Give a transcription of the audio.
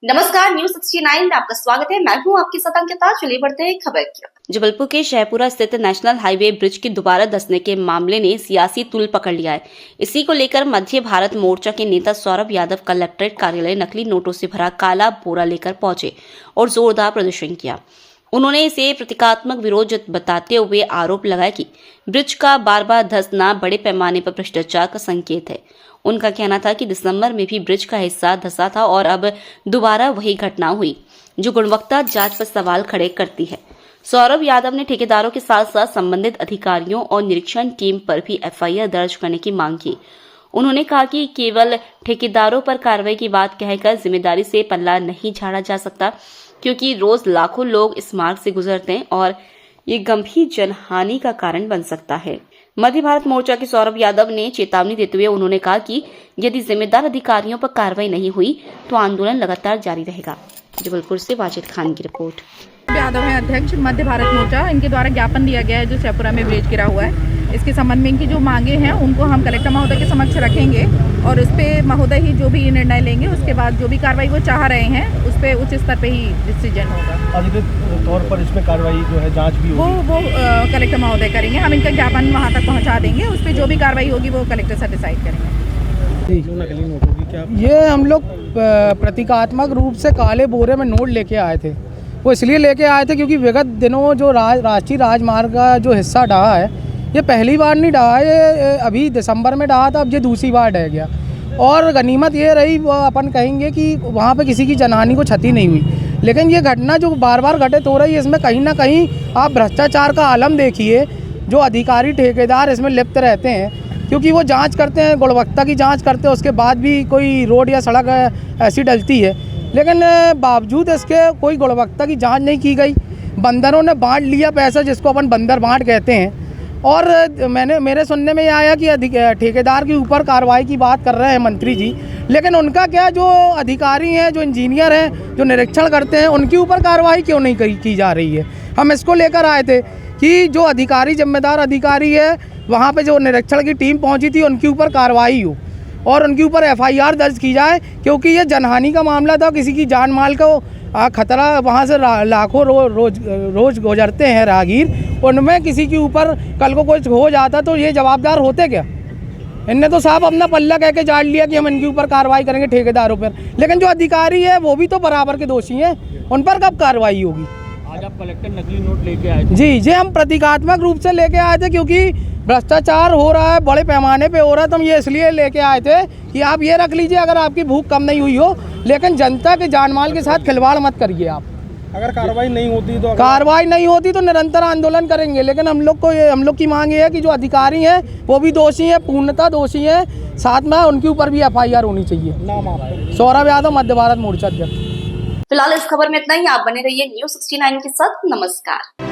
नमस्कार, न्यूज 69 में आपका स्वागत है। मैं हूं आपके साथ अंकिता। चलिए बढ़ते हैं खबर की। जबलपुर के शहपुरा स्थित नेशनल हाईवे ब्रिज के दोबारा धंसने के मामले ने सियासी तूल पकड़ लिया है। इसी को लेकर मध्य भारत मोर्चा के नेता सौरभ यादव कलेक्ट्रेट कार्यालय नकली नोटों से भरा काला बोरा लेकर पहुंचे और जोरदार प्रदर्शन किया। उन्होंने इसे प्रतीकात्मक विरोध बताते हुए आरोप लगाया कि ब्रिज का बार बार धंसना बड़े पैमाने पर भ्रष्टाचार का संकेत है। उनका कहना था कि दिसंबर में भी ब्रिज का हिस्सा धंसा था और अब दोबारा वही घटना हुई, जो गुणवत्ता जांच पर सवाल खड़े करती है। सौरभ यादव ने ठेकेदारों के साथ साथ संबंधित अधिकारियों और निरीक्षण टीम पर भी एफआईआर दर्ज करने की मांग की। उन्होंने कहा कि केवल ठेकेदारों पर कार्रवाई की बात कहकर जिम्मेदारी से पल्ला नहीं झाड़ा जा सकता, क्योंकि रोज लाखों लोग इस मार्ग से गुजरते हैं और ये गंभीर जनहानि का कारण बन सकता है। मध्य भारत मोर्चा के सौरभ यादव ने चेतावनी देते हुए उन्होंने कहा कि यदि जिम्मेदार अधिकारियों पर कार्रवाई नहीं हुई तो आंदोलन लगातार जारी रहेगा। जबलपुर से वाजिद खान की रिपोर्ट। यादव है अध्यक्ष मध्य भारत मोर्चा। इनके द्वारा ज्ञापन दिया गया है जो शहपुरा में ब्रिज गिरा हुआ है, इसके संबंध में इनकी जो मांगे हैं उनको हम कलेक्टर महोदय के समक्ष रखेंगे और उस पे महोदय ही जो भी निर्णय लेंगे, उसके बाद जो भी कार्रवाई वो चाह रहे हैं उस पे उच्च स्तर पे ही डिसीजन होगा। अधिकृत तौर पर इसमें कार्रवाई जो है जांच भी होगी, वो कलेक्टर महोदय करेंगे। हम इनका ज्ञापन वहाँ तक पहुँचा देंगे, उस पर जो भी कार्रवाई होगी वो कलेक्टर से डिसाइड करेंगे। नकली नोट होगी क्या? ये हम लोग प्रतीकात्मक रूप से काले बोरे में नोट लेके आए थे। वो इसलिए लेके आए थे क्योंकि विगत दिनों जो राष्ट्रीय राजमार्ग का जो हिस्सा ढहा है, ये पहली बार नहीं ढहा, ये अभी दिसंबर में ढहा था, अब ये दूसरी बार ढह गया। और गनीमत ये रही, वो अपन कहेंगे कि वहाँ पे किसी की जनहानि को क्षति नहीं हुई। लेकिन ये घटना जो बार बार घटित हो रही है, इसमें कहीं ना कहीं आप भ्रष्टाचार का आलम देखिए। जो अधिकारी ठेकेदार इसमें लिप्त रहते हैं, क्योंकि वो जांच करते हैं, गुणवत्ता की जांच करते हैं, उसके बाद भी कोई रोड या सड़क ऐसी डलती है, लेकिन बावजूद इसके कोई गुणवत्ता की जांच नहीं की गई। बंदरों ने बांट लिया पैसा, जिसको अपन बंदर बांट कहते हैं। और मेरे सुनने में आया कि ठेकेदार के ऊपर कार्रवाई की बात कर रहे हैं मंत्री जी, लेकिन उनका क्या, जो अधिकारी हैं, जो इंजीनियर हैं, जो निरीक्षण करते हैं, उनके ऊपर कार्रवाई क्यों नहीं की जा रही है। हम इसको लेकर आए थे कि जो अधिकारी, जिम्मेदार अधिकारी है, वहाँ पे जो निरीक्षण की टीम पहुँची थी, उनके ऊपर कार्रवाई हो और उनके ऊपर एफआईआर दर्ज की जाए, क्योंकि ये जनहानि का मामला था। किसी की जान माल को खतरा, वहाँ से लाखों रोज गुजरते हैं राहगीर, उनमें किसी के ऊपर कल को कुछ हो जाता तो ये जवाबदार होते क्या? इनने तो साहब अपना पल्ला कह के झाड़ लिया कि हम इनके ऊपर कार्रवाई करेंगे ठेकेदारों पर, लेकिन जो अधिकारी है वो भी तो बराबर के दोषी हैं, उन पर कब कार्रवाई होगी? आज आप कलेक्टर नकली नोट लेके आए थे? जी, हम प्रतीकात्मक रूप से लेके आए थे, क्योंकि भ्रष्टाचार हो रहा है, बड़े पैमाने पे हो रहा है। तो हम ये इसलिए लेके आए थे कि आप ये रख लीजिए, अगर आपकी भूख कम नहीं हुई हो, लेकिन जनता के जानमाल के साथ खिलवाड़ मत करिए आप। अगर कार्रवाई नहीं होती तो निरंतर आंदोलन करेंगे। लेकिन हम लोग की मांग ये है कि जो अधिकारी हैं वो भी दोषी हैं, पूर्णतः दोषी हैं, साथ में उनके ऊपर भी एफआईआर होनी चाहिए। नाम आपका? सौरभ यादव, मध्य भारत मोर्चा अध्यक्ष। फिलहाल इस खबर में इतना ही। आप बने रहिए न्यूज 69 के साथ। नमस्कार।